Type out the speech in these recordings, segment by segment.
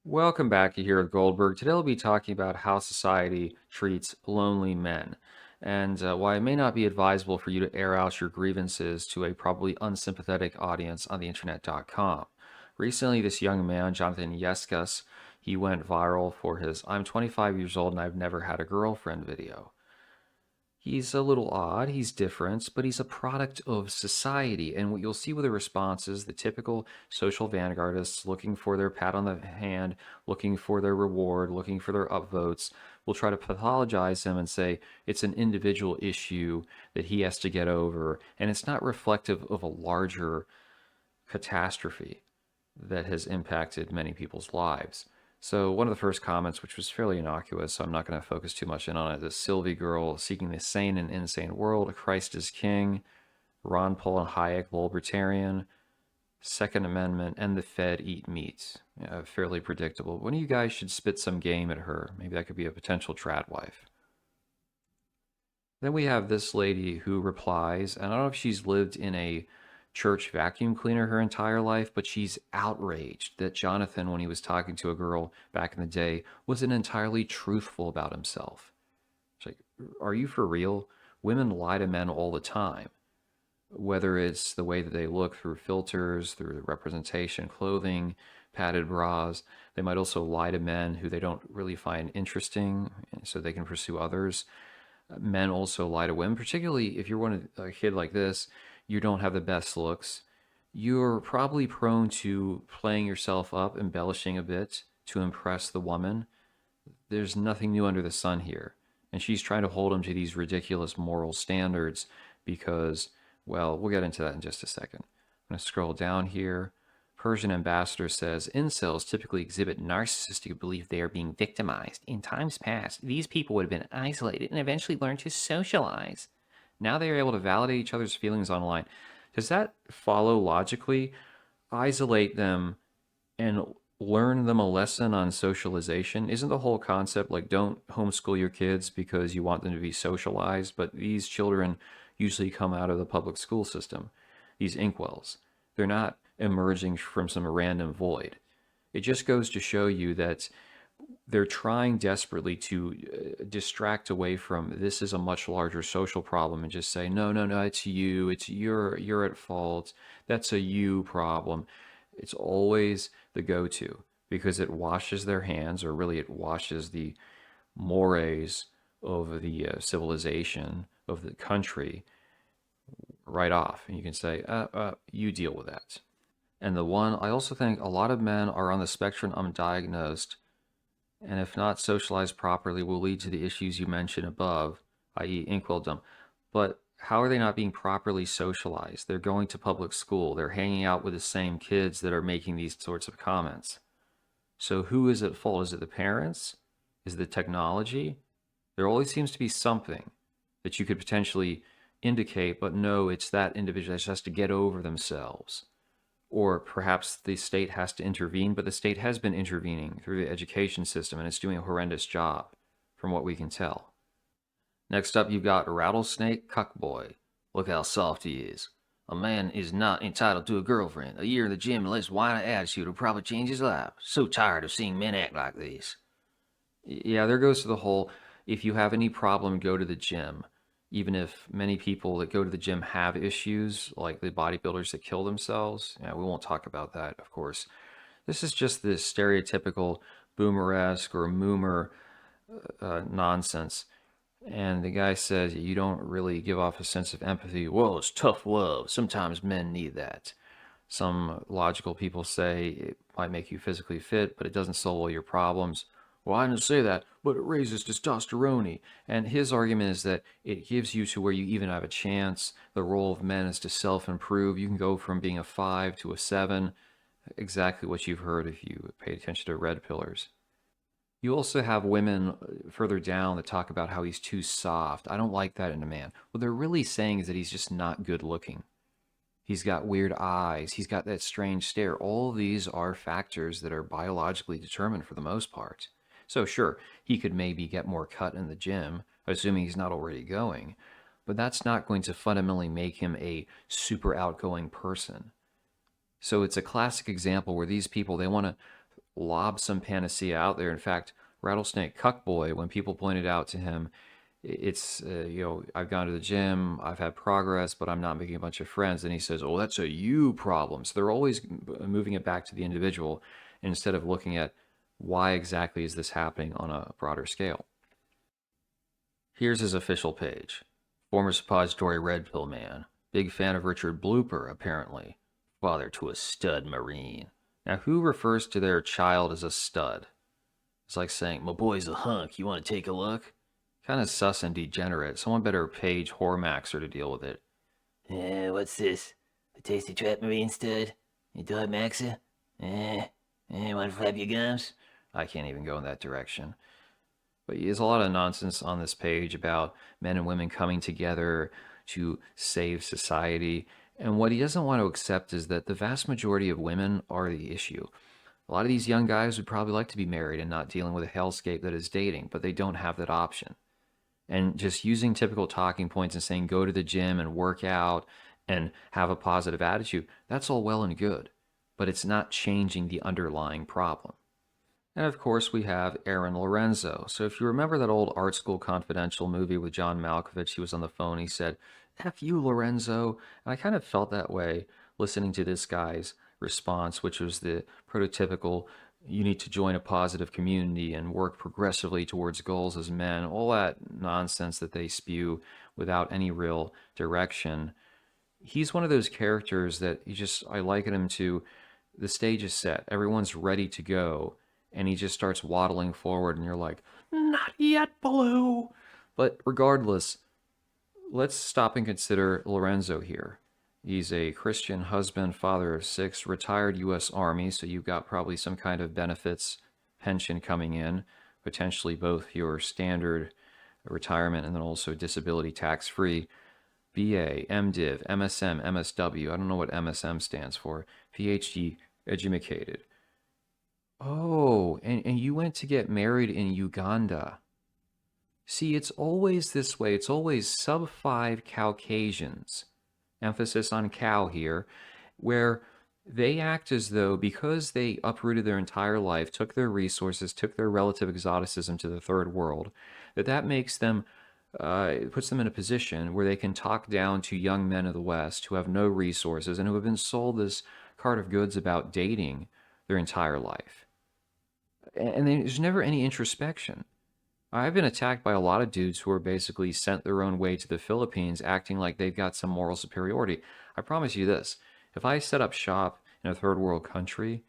Welcome back here at Goldberg. Today we'll be talking about how society treats lonely men and why it may not be advisable for you to air out your grievances to a probably unsympathetic audience on the internet.com. Recently, this young man, Jonathan Yescas, he went viral for his "I'm 25 years old and I've never had a girlfriend" video. He's a little odd, he's different, but he's a product of society. And what you'll see with the responses, the typical social vanguardists looking for their pat on the hand, looking for their reward, looking for their upvotes, will try to pathologize him and say it's an individual issue that he has to get over. And it's not reflective of a larger catastrophe that has impacted many people's lives. So one of the first comments, which was fairly innocuous, so I'm not going to focus too much in on it, is Sylvie Girl seeking the sane and insane world, Christ is King, Ron Paul and Hayek, libertarian, Second Amendment, and the Fed eat meat. Yeah, fairly predictable. One of you guys should spit some game at her. Maybe that could be a potential trad wife. Then we have this lady who replies, and I don't know if she's lived in a church vacuum cleaner her entire life, but she's outraged that Jonathan, when he was talking to a girl back in the day, wasn't entirely truthful about himself. She's like, are you for real? Women lie to men all the time, whether it's the way that they look through filters, through the representation, clothing, padded bras. They might also lie to men who they don't really find interesting so they can pursue others. Men also lie to women, particularly if you're a kid like this, you don't have the best looks. You're probably prone to playing yourself up, embellishing a bit to impress the woman. There's nothing new under the sun here. And she's trying to hold him to these ridiculous moral standards because, well, we'll get into that in just a second. I'm going to scroll down here. Persian ambassador says incels typically exhibit narcissistic belief they are being victimized. In times past, these people would have been isolated and eventually learned to socialize. Now they are able to validate each other's feelings online. Does that follow logically? Isolate them and learn them a lesson on socialization? Isn't the whole concept like don't homeschool your kids because you want them to be socialized? But these children usually come out of the public school system, these inkwells. They're not emerging from some random void. It just goes to show you that they're trying desperately to distract away from this is a much larger social problem and just say no, no, no, it's you, it's you're at fault, that's a you problem. It's always the go-to because it washes their hands, or really it washes the mores of the civilization of the country right off, and you can say you deal with that. And the one, I also think a lot of men are on the spectrum undiagnosed, and if not socialized properly, will lead to the issues you mentioned above, i.e. inkwelldom. But how are they not being properly socialized? They're going to public school. They're hanging out with the same kids that are making these sorts of comments. So who is at fault? Is it the parents? Is it the technology? There always seems to be something that you could potentially indicate, but no, it's that individual that just has to get over themselves. Or perhaps the state has to intervene, but the state has been intervening through the education system and it's doing a horrendous job from what we can tell. Next up, you've got Rattlesnake Cuckboy. Look how soft he is. A man is not entitled to a girlfriend. A year in the gym and less whiny attitude will probably change his life. So tired of seeing men act like this. Yeah, there goes to the whole, if you have any problem, go to the gym. Even if many people that go to the gym have issues, like the bodybuilders that kill themselves. Yeah, we won't talk about that, of course. This is just this stereotypical boomer-esque or moomer nonsense. And the guy says, you don't really give off a sense of empathy. Well, it's tough love. Sometimes men need that. Some logical people say it might make you physically fit, but it doesn't solve all your problems. Well, I didn't say that, but it raises testosterone. And his argument is that it gives you to where you even have a chance. The role of men is to self-improve. You can go from being a 5 to a 7. Exactly what you've heard if you pay attention to red pillars. You also have women further down that talk about how he's too soft. I don't like that in a man. What they're really saying is that he's just not good looking. He's got weird eyes. He's got that strange stare. All of these are factors that are biologically determined for the most part. So sure, he could maybe get more cut in the gym, assuming he's not already going, but that's not going to fundamentally make him a super outgoing person. So it's a classic example where these people, they want to lob some panacea out there. In fact, Rattlesnake Cuckboy, when people pointed out to him, it's, I've gone to the gym, I've had progress, but I'm not making a bunch of friends. And he says, oh, that's a you problem. So they're always moving it back to the individual instead of looking at why exactly is this happening on a broader scale. Here's his official page. Former suppository red pill man. Big fan of Richard Blooper, apparently. Father to a stud Marine. Now, who refers to their child as a stud? It's like saying, my boy's a hunk, you want to take a look? Kind of sus and degenerate. Someone better page Hormaxer to deal with it. What's this? A tasty trap marine stud? You dog Maxa? Want to flap your gums? I can't even go in that direction. But there's a lot of nonsense on this page about men and women coming together to save society. And what he doesn't want to accept is that the vast majority of women are the issue. A lot of these young guys would probably like to be married and not dealing with a hellscape that is dating, but they don't have that option. And just using typical talking points and saying go to the gym and work out and have a positive attitude, that's all well and good, but it's not changing the underlying problem. And of course, we have Aaron Lorenzo. So if you remember that old Art School Confidential movie with John Malkovich, he was on the phone, he said, F you, Lorenzo. And I kind of felt that way listening to this guy's response, which was the prototypical, you need to join a positive community and work progressively towards goals as men, all that nonsense that they spew without any real direction. He's one of those characters that I liken him to, the stage is set, everyone's ready to go, and he just starts waddling forward, and you're like, not yet, Baloo. But regardless, let's stop and consider Lorenzo here. He's a Christian husband, father of 6, retired U.S. Army, so you've got probably some kind of benefits, pension coming in, potentially both your standard retirement and then also disability tax-free. BA, MDiv, MSM, MSW. I don't know what MSM stands for. PhD educated. Oh, and you went to get married in Uganda. See, it's always this way. It's always sub 5 Caucasians, emphasis on cow here, where they act as though because they uprooted their entire life, took their resources, took their relative exoticism to the third world, that makes them, puts them in a position where they can talk down to young men of the West who have no resources and who have been sold this cart of goods about dating their entire life. And there's never any introspection. I've been attacked by a lot of dudes who are basically sent their own way to the Philippines acting like they've got some moral superiority. I promise you this, if I set up shop in a third world country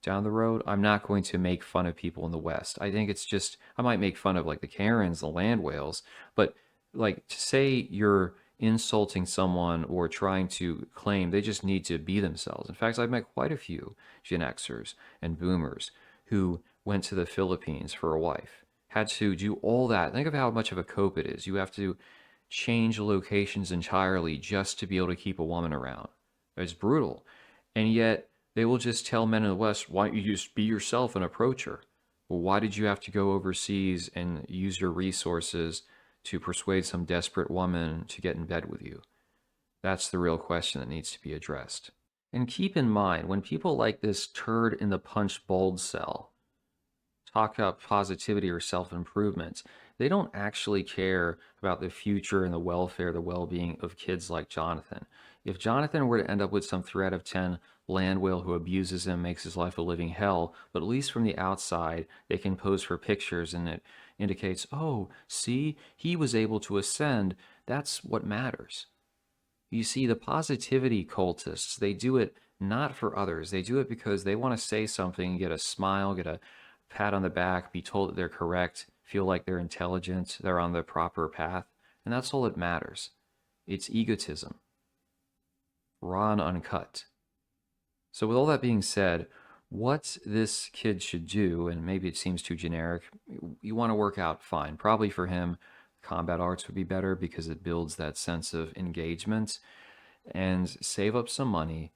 down the road, I'm not going to make fun of people in the West. I think it's just, I might make fun of like the Karens, the land whales, but like to say you're insulting someone or trying to claim they just need to be themselves. In fact, I've met quite a few Gen Xers and boomers who went to the Philippines for a wife, had to do all that. Think of how much of a cope it is. You have to change locations entirely just to be able to keep a woman around. It's brutal. And yet they will just tell men in the West, why don't you just be yourself and approach her? Well, why did you have to go overseas and use your resources to persuade some desperate woman to get in bed with you? That's the real question that needs to be addressed. And keep in mind, when people like this turd in the punch bold cell talk about positivity or self-improvement, they don't actually care about the future and the welfare, the well-being of kids like Jonathan. If Jonathan were to end up with some 3 out of 10 land whale who abuses him, makes his life a living hell, but at least from the outside, they can pose for pictures and it indicates, oh, see, he was able to ascend. That's what matters. You see, the positivity cultists, they do it not for others. They do it because they want to say something, get a smile, get a pat on the back, be told that they're correct, feel like they're intelligent, they're on the proper path, and that's all that matters. It's egotism, raw and uncut. So with all that being said, what this kid should do, and maybe it seems too generic, you want to work out, fine. Probably for him, combat arts would be better because it builds that sense of engagement, and save up some money,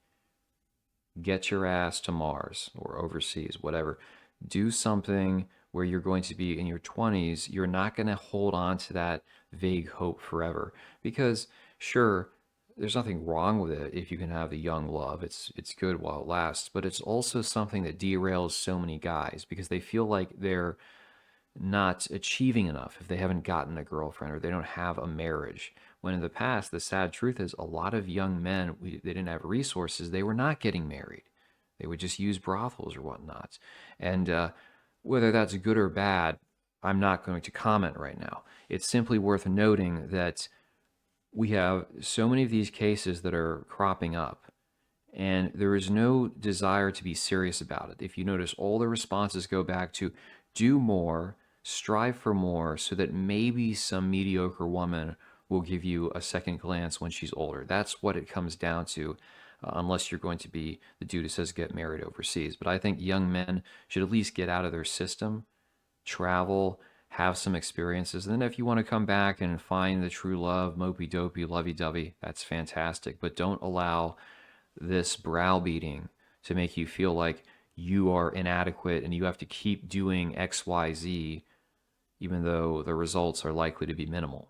get your ass to Mars or overseas, whatever. Do something where you're going to be in your 20s. You're not going to hold on to that vague hope forever. Because, sure, there's nothing wrong with it if you can have the young love. It's good while it lasts, but it's also something that derails so many guys because they feel like they're not achieving enough if they haven't gotten a girlfriend or they don't have a marriage. When in the past, the sad truth is a lot of young men, they didn't have resources, they were not getting married. They would just use brothels or whatnot. And whether that's good or bad, I'm not going to comment right now. It's simply worth noting that we have so many of these cases that are cropping up, and there is no desire to be serious about it. If you notice, all the responses go back to do more, strive for more, so that maybe some mediocre woman will give you a second glance when she's older. That's what it comes down to, unless you're going to be the dude who says get married overseas. But I think young men should at least get out of their system, travel, have some experiences. And then if you want to come back and find the true love, mopey dopey, lovey dovey, that's fantastic. But don't allow this browbeating to make you feel like you are inadequate and you have to keep doing XYZ, even though the results are likely to be minimal.